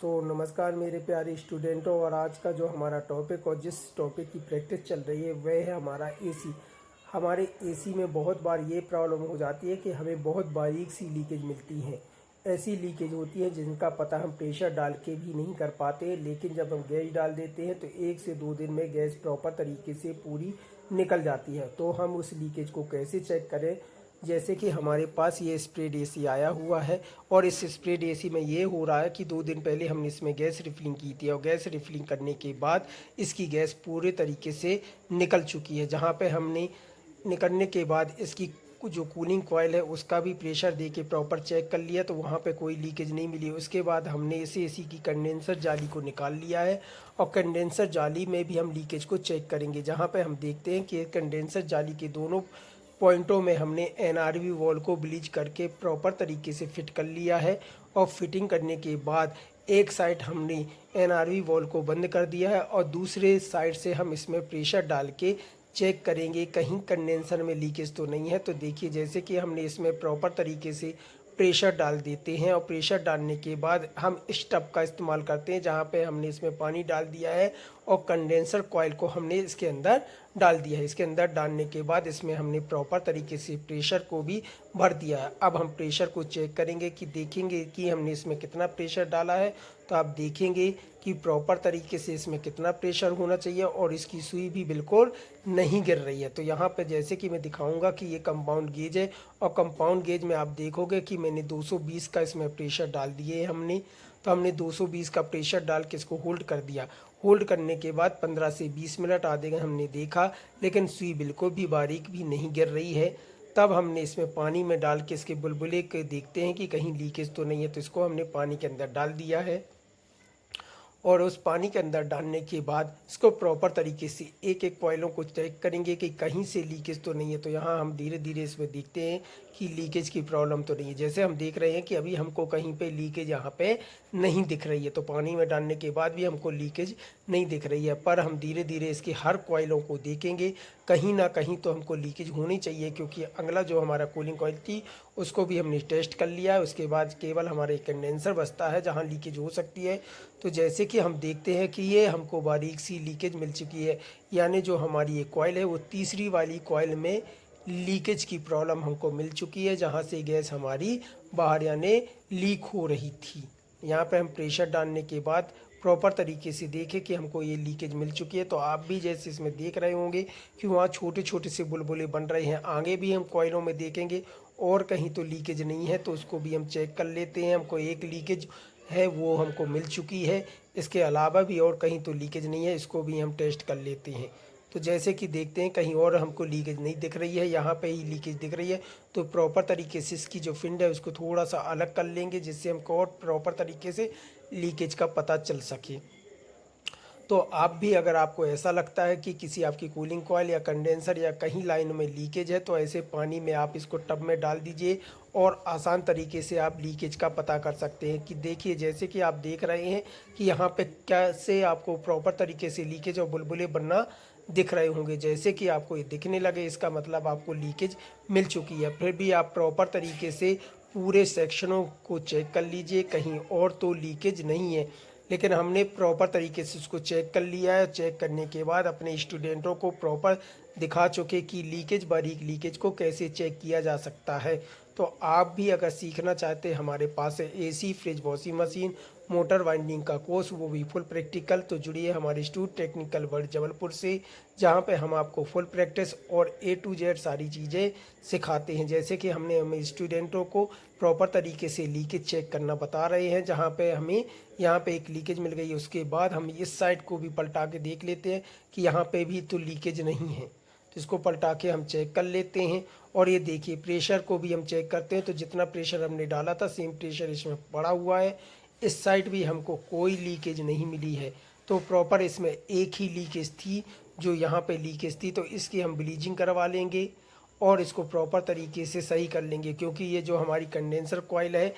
तो नमस्कार मेरे प्यारे स्टूडेंटों। और आज का जो हमारा टॉपिक और जिस टॉपिक की प्रैक्टिस चल रही है वह है हमारा एसी। हमारे एसी में बहुत बार ये प्रॉब्लम हो जाती है कि हमें बहुत बारीक सी लीकेज मिलती है। ऐसी लीकेज होती है जिनका पता हम प्रेशर डाल के भी नहीं कर पाते, लेकिन जब हम गैस डाल देते हैं तो 1 से 2 दिन में गैस प्रॉपर तरीके से पूरी निकल जाती है। तो हम उस लीकेज को कैसे चेक करें? जैसे कि हमारे पास ये स्प्रेड एसी आया हुआ है और इस स्प्रेड एसी में ये हो रहा है कि 2 दिन पहले हमने इसमें गैस रिफिलिंग की थी और गैस रिफिलिंग करने के बाद इसकी गैस पूरे तरीके से निकल चुकी है। जहाँ पे हमने निकलने के बाद इसकी जो कूलिंग कॉयल है उसका भी प्रेशर दे के प्रॉपर चेक कर लिया तो वहाँ पे कोई लीकेज नहीं मिली। उसके बाद हमने इस एसी की कंडेंसर जाली को निकाल लिया है और कंडेंसर जाली में भी हम लीकेज को चेक करेंगे। जहाँ पे हम देखते हैं कि कंडेंसर जाली के दोनों पॉइंटों में हमने एनआरवी वॉल को ब्लीच करके प्रॉपर तरीके से फिट कर लिया है और फिटिंग करने के बाद एक साइड हमने एनआरवी वॉल को बंद कर दिया है और दूसरे साइड से हम इसमें प्रेशर डाल के चेक करेंगे कहीं कंडेंसर में लीकेज तो नहीं है। तो देखिए, जैसे कि हमने इसमें प्रॉपर तरीके से प्रेशर डाल देते हैं और प्रेशर डालने के बाद हम इस टब का इस्तेमाल करते हैं जहाँ पे हमने इसमें पानी डाल दिया है और कंडेंसर कॉइल को हमने इसके अंदर डाल दिया है। इसके अंदर डालने के बाद इसमें हमने प्रॉपर तरीके से प्रेशर को भी भर दिया है। अब हम प्रेशर को चेक करेंगे कि देखेंगे कि हमने इसमें कितना प्रेशर डाला है। तो आप देखेंगे कि प्रॉपर तरीके से इसमें कितना प्रेशर होना चाहिए और इसकी सुई भी बिल्कुल नहीं गिर रही है। तो यहाँ पे जैसे कि मैं दिखाऊंगा कि ये कंपाउंड गेज है और कंपाउंड गेज में आप देखोगे कि मैंने 220 का इसमें प्रेशर डाल दिए हमने। तो हमने 220 का प्रेशर डाल के इसको होल्ड कर दिया। होल्ड करने के बाद 15 से 20 मिनट आधे घंटे हमने देखा, लेकिन सुई बिल्कुल भी बारीक भी नहीं गिर रही है। तब हमने इसमें पानी में डाल के इसके बुलबुले के देखते हैं कि कहीं लीकेज तो नहीं है। तो इसको हमने पानी के अंदर डाल दिया है और उस पानी के अंदर डालने के बाद इसको प्रॉपर तरीके से एक एक कॉइलों को चेक करेंगे कि कहीं से लीकेज तो नहीं है। तो यहाँ हम धीरे धीरे इसमें देखते हैं कि लीकेज की प्रॉब्लम तो नहीं है। जैसे हम देख रहे हैं कि अभी हमको कहीं पे लीकेज यहाँ पे नहीं दिख रही है। तो पानी में डालने के बाद भी हमको लीकेज नहीं दिख रही है, पर हम धीरे धीरे इसकी हर कॉइलों को देखेंगे, कहीं ना कहीं तो हमको लीकेज होनी चाहिए। क्योंकि अगला जो हमारा कूलिंग कॉइल थी उसको भी हमने टेस्ट कर लिया है। उसके बाद केवल हमारे कंडेंसर बचता है जहाँ लीकेज हो सकती है। तो जैसे कि हम देखते हैं कि ये हमको बारीक सी लीकेज मिल चुकी है, यानी जो हमारी ये कॉइल है वो तीसरी वाली कॉइल में लीकेज की प्रॉब्लम हमको मिल चुकी है, जहाँ से गैस हमारी बाहर यानी लीक हो रही थी। यहाँ पे हम प्रेशर डालने के बाद प्रॉपर तरीके से देखें कि हमको ये लीकेज मिल चुकी है। तो आप भी जैसे इसमें देख रहे होंगे कि वहाँ छोटे छोटे से बुलबुले बन रहे हैं। आगे भी हम कॉइलों में देखेंगे और कहीं तो लीकेज नहीं है, तो उसको भी हम चेक कर लेते हैं। हमको एक लीकेज है वो हमको मिल चुकी है, इसके अलावा भी और कहीं तो लीकेज नहीं है, इसको भी हम टेस्ट कर लेते हैं। तो जैसे कि देखते हैं कहीं और हमको लीकेज नहीं दिख रही है, यहाँ पे ही लीकेज दिख रही है। तो प्रॉपर तरीके से इसकी जो फिंड है उसको थोड़ा सा अलग कर लेंगे, जिससे हमको और प्रॉपर तरीके से लीकेज का पता चल सके। तो आप भी अगर आपको ऐसा लगता है कि किसी आपकी कूलिंग कॉइल या कंडेंसर या कहीं लाइन में लीकेज है, तो ऐसे पानी में आप इसको टब में डाल दीजिए और आसान तरीके से आप लीकेज का पता कर सकते हैं। कि देखिए, जैसे कि आप देख रहे हैं कि यहाँ पे कैसे आपको प्रॉपर तरीके से लीकेज और बुलबुले बनना दिख रहे होंगे। जैसे कि आपको ये दिखने लगे, इसका मतलब आपको लीकेज मिल चुकी है। फिर भी आप प्रॉपर तरीके से पूरे सेक्शनों को चेक कर लीजिए, कहीं और तो लीकेज नहीं है। लेकिन हमने प्रॉपर तरीके से उसको चेक कर लिया है। चेक करने के बाद अपने स्टूडेंटों को प्रॉपर दिखा चुके कि लीकेज बारीक लीकेज को कैसे चेक किया जा सकता है। तो आप भी अगर सीखना चाहते हैं, हमारे पास है AC, fridge, washing machine, motor winding का कोर्स, वो भी फुल प्रैक्टिकल। तो जुड़िए हमारे इंस्टीट्यूट टेक्निकल वर्ल्ड जबलपुर से, जहाँ पे हम आपको फुल प्रैक्टिस और A to Z सारी चीज़ें सिखाते हैं। जैसे कि हमने हमें स्टूडेंटों को प्रॉपर तरीके से लीकेज चेक करना बता रहे हैं। जहाँ पे हमें यहाँ पे एक लीकेज मिल गई है, उसके बाद हम इस साइड को भी पलटा के देख लेते हैं कि यहाँ पे भी तो लीकेज नहीं है। तो इसको पलटा के हम चेक कर लेते हैं और ये देखिए प्रेशर को भी हम चेक करते हैं। तो जितना प्रेशर हमने डाला था सेम प्रेशर इसमें पड़ा हुआ है। इस साइड भी हमको कोई लीकेज नहीं मिली है। तो प्रॉपर इसमें एक ही लीकेज थी, जो यहाँ पे लीकेज थी। तो इसकी हम ब्लीचिंग करवा लेंगे और इसको प्रॉपर तरीके से सही कर लेंगे, क्योंकि ये जो हमारी कंडेंसर कॉइल है